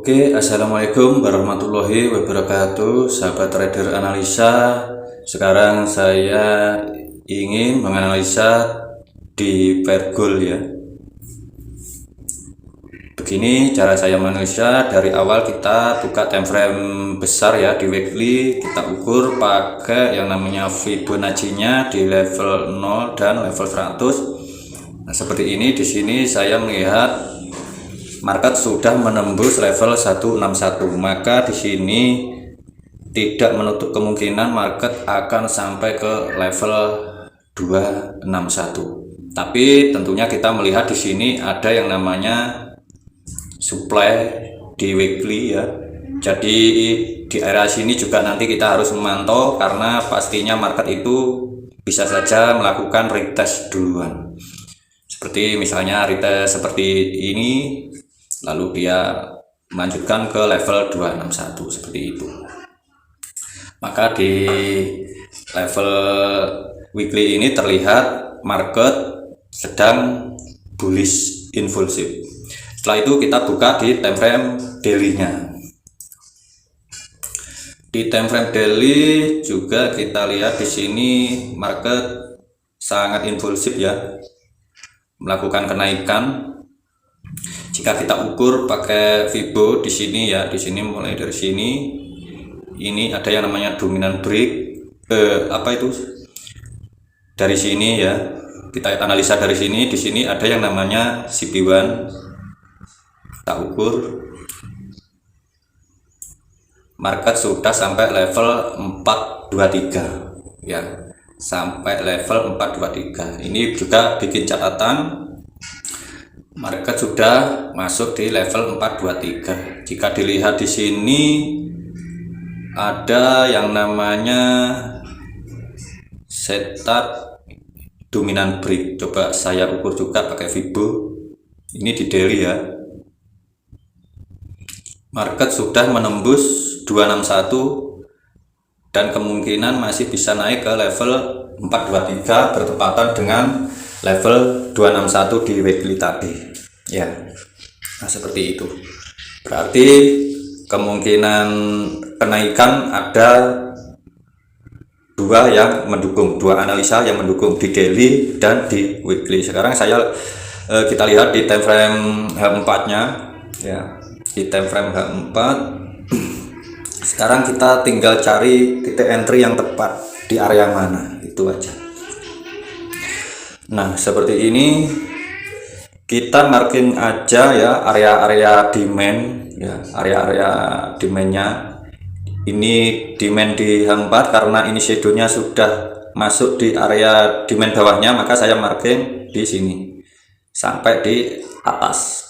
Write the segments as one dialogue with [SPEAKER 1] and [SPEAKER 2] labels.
[SPEAKER 1] Assalamualaikum warahmatullahi wabarakatuh, sahabat trader analisa. Sekarang saya ingin menganalisa di pair gold ya. Begini cara saya menganalisa. Dari awal kita buka time frame besar ya di weekly, kita ukur pakai yang namanya Fibonacci-nya di level 0 dan level 100. Nah, seperti ini. Di sini saya melihat market sudah menembus level 161, maka di sini tidak menutup kemungkinan market akan sampai ke level 261. Tapi tentunya kita melihat di sini ada yang namanya supply di weekly ya. Jadi di area sini juga nanti kita harus memantau, karena pastinya market itu bisa saja melakukan retest duluan. Seperti misalnya retest seperti ini, lalu dia melanjutkan ke level 261 seperti itu. Maka di level weekly ini terlihat market sedang bullish impulsif. Setelah itu kita buka di time frame daily-nya. Di time frame daily juga kita lihat di sini market sangat impulsif ya, melakukan kenaikan. Jika kita ukur pakai Fibo di sini ya, di sini mulai dari sini, ini ada yang namanya dominant break. Dari sini ya, kita analisa dari sini. Di sini ada yang namanya CP1. Kita ukur, market sudah sampai level 423 ya, sampai level 423. Ini juga bikin catatan, market sudah masuk di level 423. Jika dilihat di sini ada yang namanya setup dominant break. Coba saya ukur juga pakai Fibo. Ini di daily ya. Market sudah menembus 261 dan kemungkinan masih bisa naik ke level 423 bertepatan dengan level 261 di weekly tadi ya. Nah, seperti itu. Berarti kemungkinan kenaikan ada dua yang mendukung, dua analisa yang mendukung di daily dan di weekly. Sekarang kita lihat di time frame H4-nya ya. Di time frame H4 sekarang kita tinggal cari titik entry yang tepat di area mana, itu aja. Nah, seperti ini kita marking aja ya area-area demand ya, area-area demandnya. Ini demand di H4 karena ini shadownya sudah masuk di area demand bawahnya, maka saya marking di sini sampai di atas.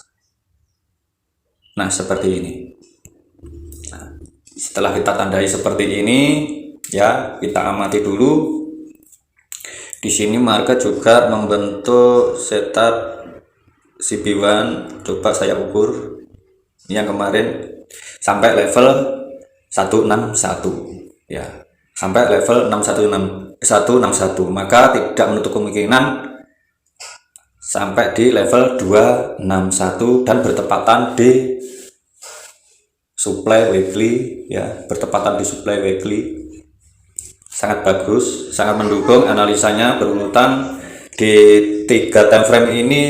[SPEAKER 1] Nah, seperti ini. Nah, setelah kita tandai seperti ini ya, kita amati dulu. Di sini market juga membentuk setup CP1. Coba saya ukur. Ini yang kemarin sampai level 161 ya. Sampai level 161, maka tidak menutup kemungkinan sampai di level 261 dan bertepatan di supply weekly ya, bertepatan di supply weekly. Sangat bagus, sangat mendukung. Analisanya berurutan di 3 time frame ini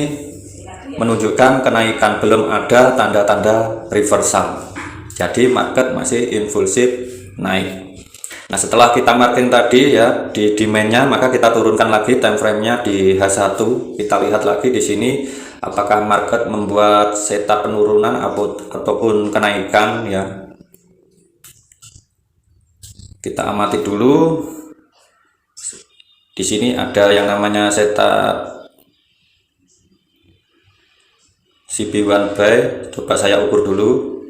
[SPEAKER 1] menunjukkan kenaikan, belum ada tanda-tanda reversal. Jadi market masih impulsif naik. Nah, setelah kita marking tadi ya di demandnya, maka kita turunkan lagi time frame-nya di H1. Kita lihat lagi di sini apakah market membuat setup penurunan ataupun kenaikan ya. Kita amati dulu. Di sini ada yang namanya setup CP1 buy. Coba saya ukur dulu.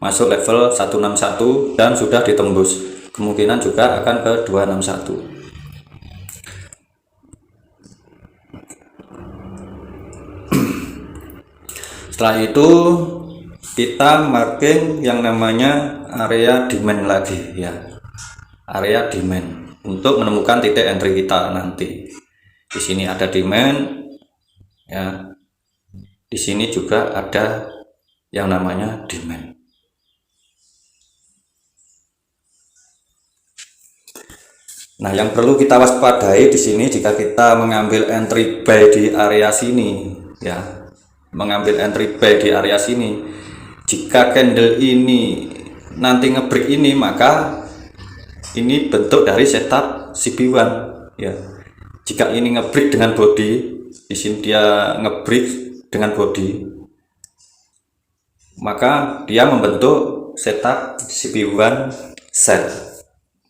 [SPEAKER 1] Masuk level 161 dan sudah ditembus. Kemungkinan juga akan ke 261. Setelah itu kita marking yang namanya area demand lagi ya, area demand untuk menemukan titik entry kita nanti. Di sini ada demand ya, di sini juga ada yang namanya demand. Nah, yang perlu kita waspadai di sini jika kita mengambil entry buy di area sini, ya, mengambil entry buy di area sini, jika candle ini nanti ngebreak ini, maka ini bentuk dari setup CB1, ya. Jika ini ngebreak dengan body, di sini dia ngebreak dengan body, maka dia membentuk setup CB1 sell.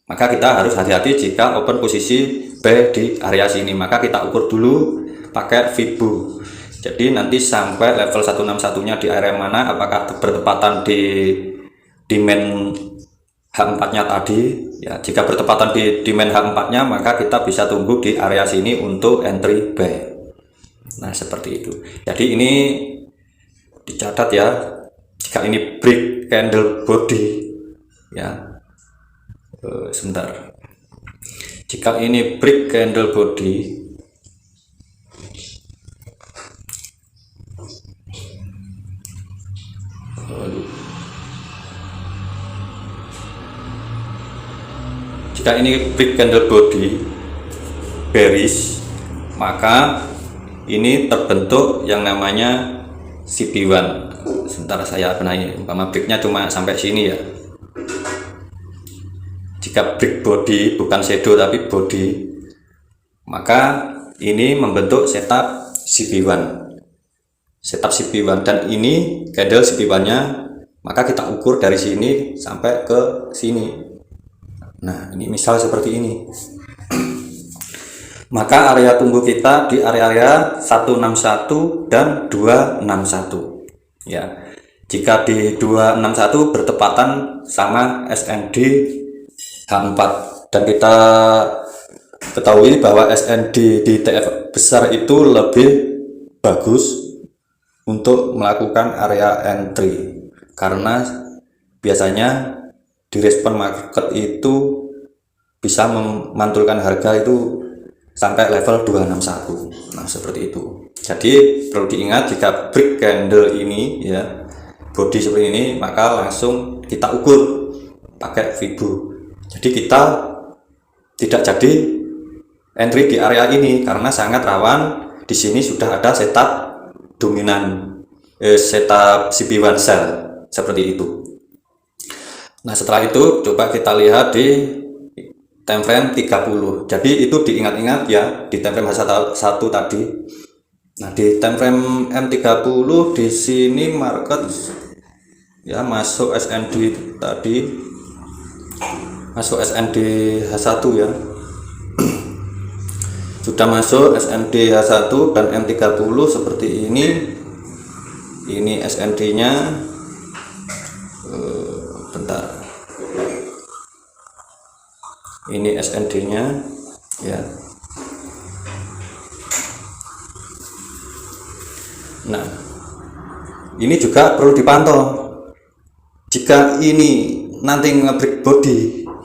[SPEAKER 1] Maka kita harus hati-hati jika open posisi buy di area sini, maka kita ukur dulu pakai Fibo. Jadi nanti sampai level 161 nya di area mana, apakah bertepatan di demand H4 nya tadi, ya. Jika bertepatan di demand H4 nya, maka kita bisa tunggu di area sini untuk entry buy. Nah, seperti itu. Jadi ini dicatat ya, jika ini break candle body, ya, sebentar, jika ini break candle body, jika ini break candle body bearish, maka ini terbentuk yang namanya CB1. Sebentar saya benahi, umpama breaknya cuma sampai sini ya. Jika break body, bukan shadow tapi body, maka ini membentuk setup CB1, setup CB1, dan ini candle CB1 nya, maka kita ukur dari sini sampai ke sini. Nah, ini misal seperti ini. Maka area tunggu kita di area 161 dan 261, ya. Jika di 261 bertepatan sama SND H4, dan kita ketahui bahwa SND di TF besar itu lebih bagus untuk melakukan area entry, karena biasanya di respon market itu bisa memantulkan harga itu sampai level 261. Nah, seperti itu. Jadi perlu diingat, jika break candle ini, ya, body seperti ini, maka langsung kita ukur pakai Fibo. Jadi kita tidak jadi entry di area ini karena sangat rawan. Di sini sudah ada setup dominan, setup CB1 sell seperti itu. Nah, setelah itu coba kita lihat di time frame 30. Jadi itu diingat-ingat ya, di time frame H1 tadi. Nah, di time frame M30 di sini market, ya, masuk SND tadi, masuk SND H1, ya. Sudah masuk SND H1 dan M30 seperti ini. Ini SND nya, bentar, ini SND nya, ya. Nah, ini juga perlu dipantau. Jika ini nanti nge-break body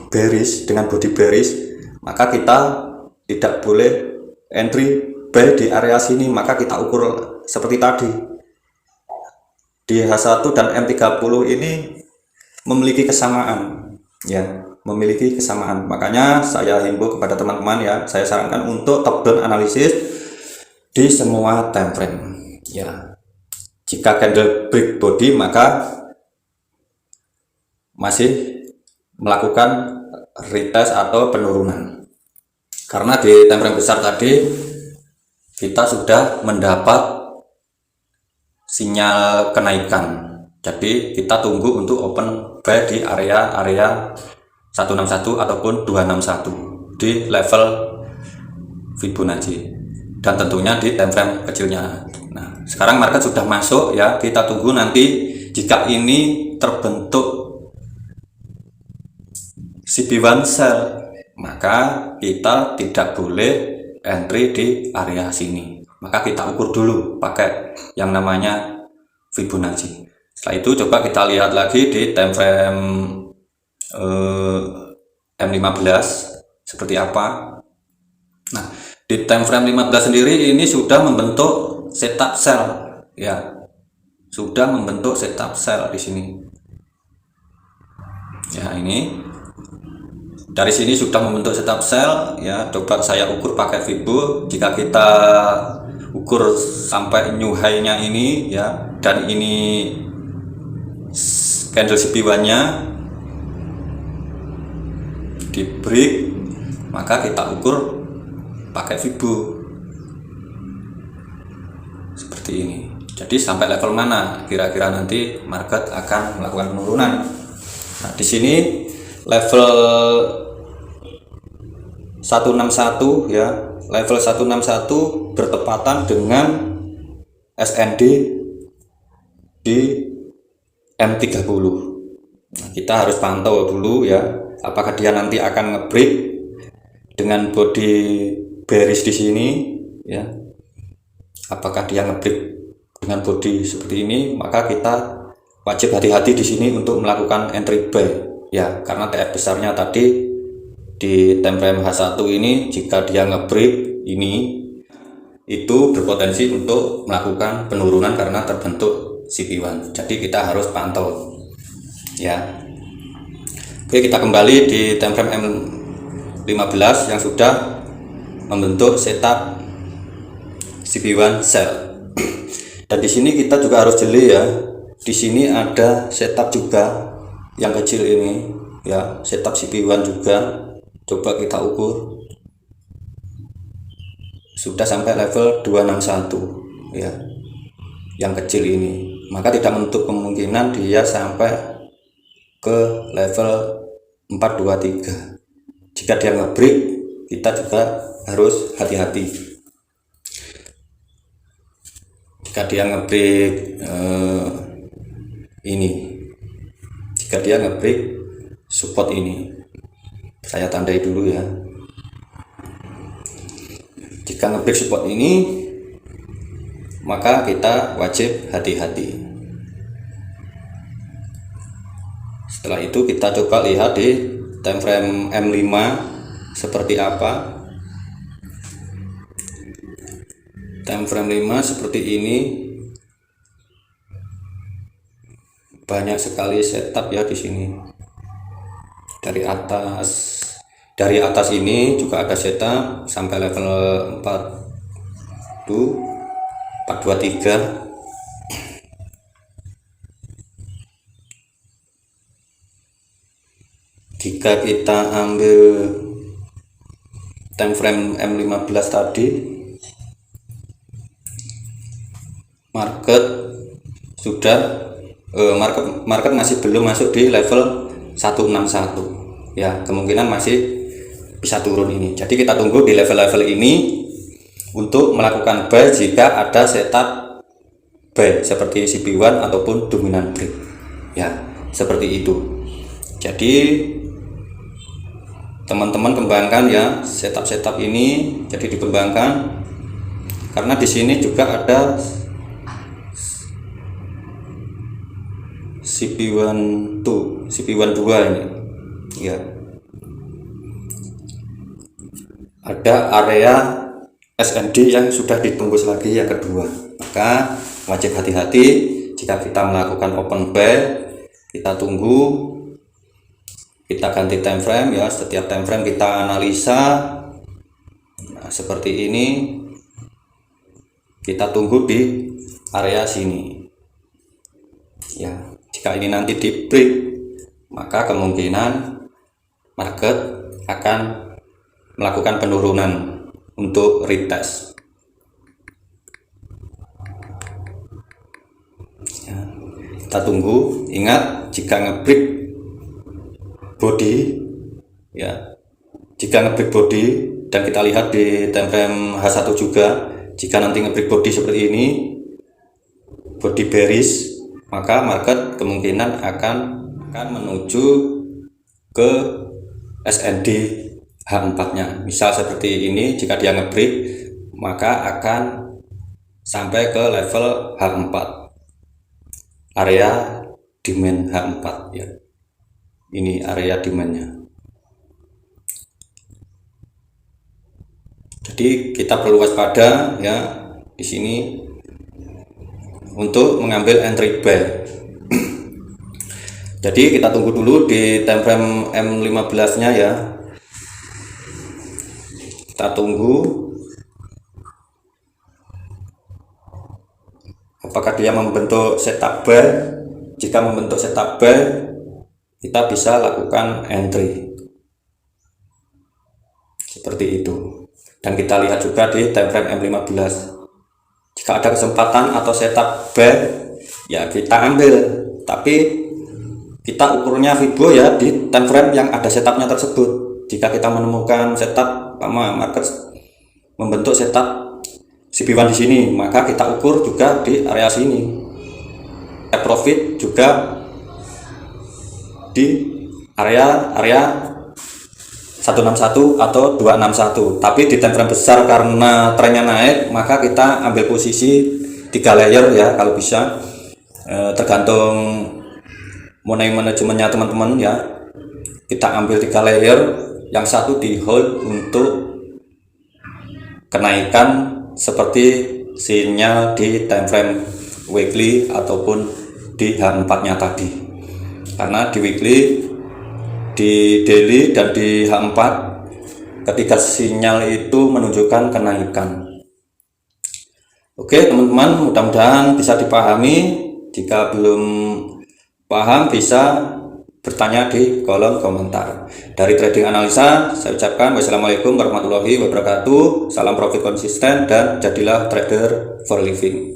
[SPEAKER 1] bearish dengan body bearish, maka kita tidak boleh entry buy di area sini, maka kita ukur seperti tadi. Di H1 dan M30 ini memiliki kesamaan, ya, memiliki kesamaan. Makanya saya himbau kepada teman-teman, ya, saya sarankan untuk top down analisis di semua time frame, ya. Jika candle break body, maka masih melakukan retest atau penurunan, karena di time frame besar tadi kita sudah mendapat sinyal kenaikan. Jadi kita tunggu untuk open buy di area 161 ataupun 261 di level Fibonacci, dan tentunya di time frame kecilnya. Nah, sekarang market sudah masuk, ya, kita tunggu nanti jika ini terbentuk CB1 sell, maka kita tidak boleh entry di area sini, maka kita ukur dulu pakai yang namanya Fibonacci. Setelah itu coba kita lihat lagi di time frame M15 seperti apa. Nah, di time frame 15 sendiri ini sudah membentuk setup sell, ya, sudah membentuk setup sel di sini. Ya, ini dari sini sudah membentuk setup sel ya. Coba saya ukur pakai Vibo. Jika kita ukur sampai new high-nya ini ya, dan ini candle CP1 nya di break, maka kita ukur pakai Vibo seperti ini. Jadi sampai level mana kira-kira nanti market akan melakukan penurunan. Nah, di sini level 161 ya, level 161 bertepatan dengan SND di M30. Nah, kita harus pantau dulu ya, apakah dia nanti akan ngebreak dengan body bearish di sini ya. Apakah dia ngebreak dengan body seperti ini, maka kita wajib hati-hati di sini untuk melakukan entry buy ya, karena TF besarnya tadi di time frame H1 ini, jika dia ngebreak ini itu berpotensi untuk melakukan penurunan karena terbentuk CP1. Jadi kita harus pantau ya. Oke, kita kembali di time frame M15 yang sudah membentuk setup CP1 sell. Dan di sini kita juga harus jeli ya. Di sini ada setup juga yang kecil ini ya, setup CP1 juga. Coba kita ukur, sudah sampai level 261 ya, yang kecil ini. Maka tidak menutup kemungkinan dia sampai ke level 423. Jika dia ngebreak, kita juga harus hati-hati. Jika dia ngebreak ini, jika dia ngebreak support ini, saya tandai dulu ya. Jika ngebreak support ini, maka kita wajib hati-hati. Setelah itu kita coba lihat di time frame M5 seperti apa. Time frame 5 seperti ini, banyak sekali setup ya di sini. Dari atas ini juga ada setup sampai level 423. Jika kita ambil time frame M15 tadi, market sudah market masih belum masuk di level 161 ya, kemungkinan masih bisa turun ini. Jadi kita tunggu di level-level ini untuk melakukan buy jika ada setup buy seperti CP1 ataupun dominant break ya, seperti itu. Jadi teman-teman kembangkan ya setup ini, jadi dikembangkan karena di sini juga ada CP1 2 ini ya. Ada area SND yang sudah ditembus lagi yang kedua, maka wajib hati-hati jika kita melakukan open buy. Kita tunggu, kita ganti time frame ya, setiap time frame kita analisa. Nah, seperti ini, kita tunggu di area sini ya. Jika ini nanti di break, maka kemungkinan market akan melakukan penurunan untuk retest ya. Kita tunggu. Ingat, jika ngebreak body ya, jika ngebreak body, dan kita lihat di time frame H1 juga, jika nanti ngebreak body seperti ini, body bearish, maka market kemungkinan akan menuju ke SND H4 nya. Misal seperti ini, jika dia ngebreak maka akan sampai ke level H4, area demand H4 ya. Ini area demandnya. Jadi kita perlu waspada ya di sini. untuk mengambil entry buy. Jadi kita tunggu dulu di time frame M15 nya ya, kita tunggu apakah dia membentuk setup buy. Jika membentuk setup buy, kita bisa lakukan entry seperti itu. Dan kita lihat juga di time frame M15, jika ada kesempatan atau setup buy ya kita ambil, tapi kita ukurnya Fibo ya di time frame yang ada setupnya tersebut. Jika kita menemukan setup market membentuk setup CB1 di sini, maka kita ukur juga di area sini. Profit juga di area 161 atau 261. Tapi di time frame besar karena trennya naik, maka kita ambil posisi 3 layer ya kalau bisa, tergantung money manajemennya teman-teman ya. Kita ambil 3 layer, yang satu di hold untuk kenaikan seperti sinyal di time frame weekly ataupun di H4 nya tadi. Karena di weekly, di daily dan di H4 ketika sinyal itu menunjukkan kenaikan. Oke teman-teman, mudah-mudahan bisa dipahami. Jika belum paham bisa bertanya di kolom komentar. Dari Trading Analisa saya ucapkan wassalamualaikum warahmatullahi wabarakatuh. Salam profit konsisten dan jadilah trader for living.